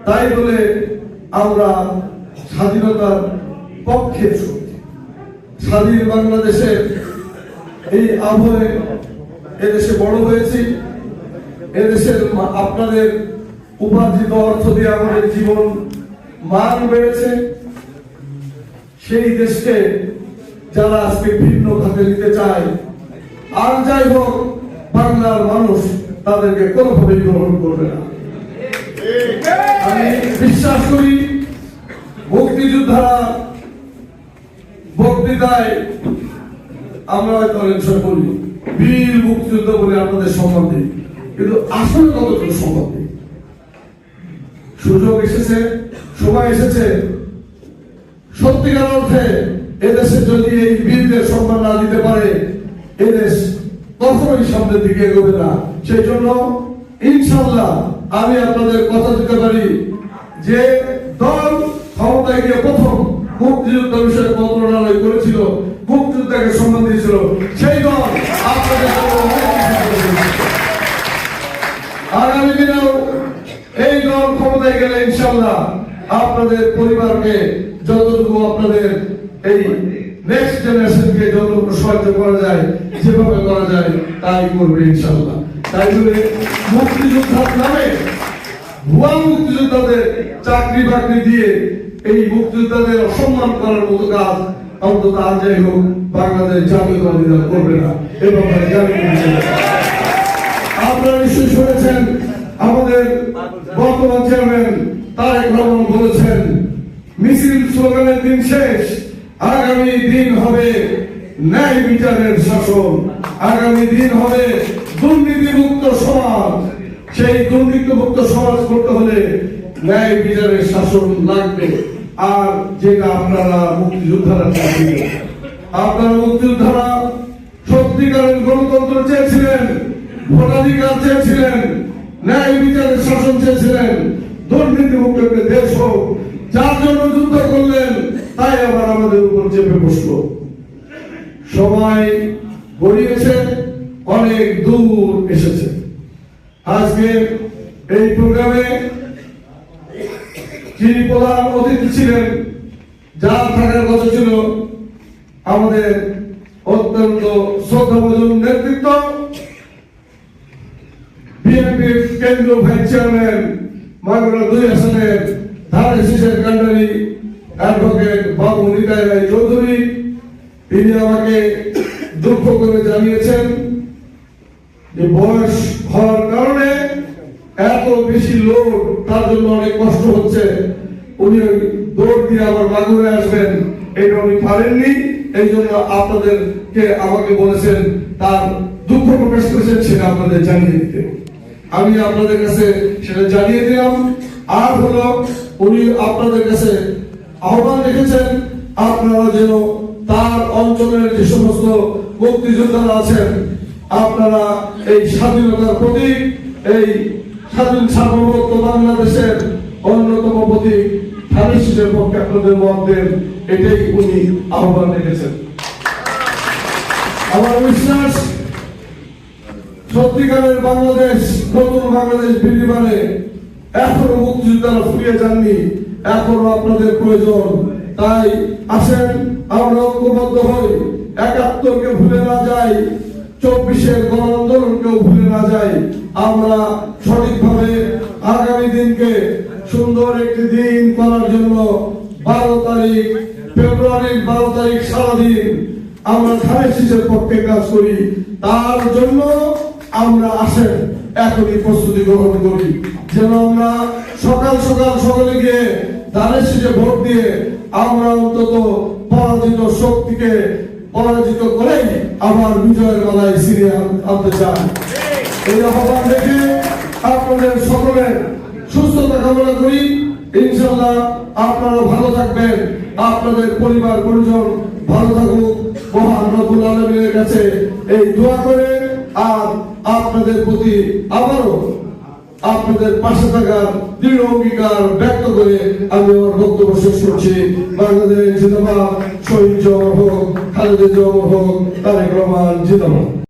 তাই বলে আমরা স্বাধীনতার পক্ষে স্বাধীন বাংলাদেশের এই আবহে এদেশে বড় হয়েছি। এদেশের আপনাদের উপার্জিত অর্থ দিয়ে আমাদের জীবন মান বেড়েছে। সেই দেশকে যারা আজকে ভিন্ন খাতে নিতে চায়, আর যাই হোক, বাংলার মানুষ তাদেরকে কোনোভাবেই গ্রহণ করবে না। আমি বিশ্বাস করি মুক্তিযোদ্ধারা বক্তৃতায় আমরা হয়তো অনেক সময় বলি বীর মুক্তিযুদ্ধ বলে আপনাদের সম্মান দিই, কিন্তু আসলে কতটুকু সম্মান দিই? সুযোগ এসেছে, সময় এসেছে, সত্যিকার অর্থে এদেশে যদি এই বীরদের সম্মান না দিতে পারে, এদেশ কখনোই সামনের দিকে এগোবে না। সেই জন্য ইনশাআল্লাহ আমি আপনাদের কথা দিতে পারি যে দল ক্ষমতায় গিয়ে প্রথম মুক্তিযুদ্ধ বিষয়ে মন্ত্রণালয় করেছিল, মুক্তিযুদ্ধকে সম্মান দিয়েছিল, সেই দল আপনাদের আগামী দিনেও এই দল ক্ষমতায় গেলে ইনশাআল্লাহ আপনাদের পরিবারকে যতটুকু আপনাদের এই নেক্সট জেনারেশনকে যতটুকু সাহায্য করা যায়, যেভাবে করা যায় তাই করবে ইনশাআল্লাহ। তাই বলে মুক্তিযোদ্ধার নামে ভুয়া মুক্তিযোদ্ধাদের চাকরি বাকরি দিয়ে এই মুক্তিযোদ্ধাদের অসম্মান করার মতো কাজ অন্তত আর যাই হোক বাংলাদেশ জাতীয়তাবাদী দল করবে না। এবং আপনারা নিশ্চয়ই শুনেছেন আমাদের বর্তমান চেয়ারম্যান তারেক রহমান বলেছেন, মিছিল স্লোগানের দিন শেষ, আগামী দিন হবে ন্যায় বিচারের শাসন, আগামী দিন হবে দুর্নীতিমুক্ত সমাজ। সেই দুর্নীতিমুক্ত সমাজ করতে হলে ন্যায় বিচারের শাসন লাগবে। আর যেটা আপনারা মুক্তিযোদ্ধারা চাইছিলেন, আপনারা মুক্তিযোদ্ধারা সত্যিকারের গণতন্ত্র চেয়েছিলেন, ভোটাধিকার চেয়েছিলেন, ন্যায় বিচারের শাসন চেয়েছিলেন, দুর্নীতিমুক্ত একটা দেশ হোক, যার জন্য যুদ্ধ করলেন, তাই আবার আমাদের উপর চেপে বসলো। সময় গড়িয়েছে, অনেক দূর এসেছে। আজকে এই প্রোগ্রামে যিনি প্রধান অতিথি ছিলেন, যার থাকার কথা ছিল আমাদের অত্যন্ত শ্রদ্ধাভাজন নেতৃত্ব বিএনপির কেন্দ্রীয় ভাইস চেয়ারম্যান মাগুরা 2 আসনের ধানের শীষের কান্ডারি অ্যাডভোকেট বাবু নিতাই রায় চৌধুরী। তিনি আমাকে দুঃখ করে জানিয়েছেন যে বয়স হওয়ার কারণে এত বেশি লোড, তার জন্য অনেক কষ্ট হচ্ছে। উনি দৌড় দিয়ে আবার মাগুরে আসবেন, এটা উনি পারেননি। এই জন্য আপনাদেরকে আমাকে বলেছেন, তার দুঃখ প্রকাশ করেছেন, সেটা আপনাদের জানিয়ে দিতে। আমি আপনাদের কাছে সেটা জানিয়ে দিলাম। আর হলো উনি আপনাদের কাছে আহ্বান রেখেছেন, আপনারা যেন তার অঞ্চলের যে সমস্ত মুক্তিযোদ্ধারা আছেন, আপনারা এই স্বাধীনতার প্রতীক, এই স্বাধীন সার্বভৌম বাংলাদেশের অন্যতম প্রতীক ধানের শীষের পক্ষে আপনাদের মত দেন, এটাই উনি আহ্বান রেখেছেন। আমার বিশ্বাস সত্যিকারের বাংলাদেশ, নতুন বাংলাদেশ বিনির্মাণে এখনো মুক্তিযোদ্ধারা ফিরে যাননি, এখনো আপনাদের প্রয়োজন। তাই আসেন আমরা ঐক্যবদ্ধ হই, ৭১কে ভুলে না যাই, ২৪-এর গণ আন্দোলনকেও ভুলে না যাই। আমরা সঠিকভাবে আগামী দিনকে সুন্দর একটি দিন করার জন্য 12 তারিখ, ফেব্রুয়ারির 12 তারিখ সারাদিন আমরা ধানের শীষের পক্ষে কাজ করি। তার জন্য আমরা আসেন এখনই প্রস্তুতি গ্রহণ করি, যেন আমরা সকাল সকাল সকলে গিয়ে ধানের শীষে ভোট দিয়ে আমরা অন্তত পরাজিত শক্তিকে পরাজিত করেই আবার বিজয়ের মালায় ছিনিয়ে আনতে চাই। এই আহ্বান রেখে আপনাদের সকলের সুস্থতা কামনা করি। ইনশাআল্লাহ আপনারা ভালো থাকবেন, আপনাদের পরিবার পরিজন ভালো থাকুক, মহান রব্বুল আলামিনের কাছে এই দোয়া করে আর আপনাদের প্রতি আবারও আপনাদের পাশে থাকার দৃঢ় অঙ্গীকার ব্যক্ত করে আমি আমার বক্তব্য শেষ করছি। বাংলাদেশ জিন্দাবাদ, শহীদ জওয়ান হোক, খালেদা জিয়া হোক, তারেক রহমান জিন্দাবাদ।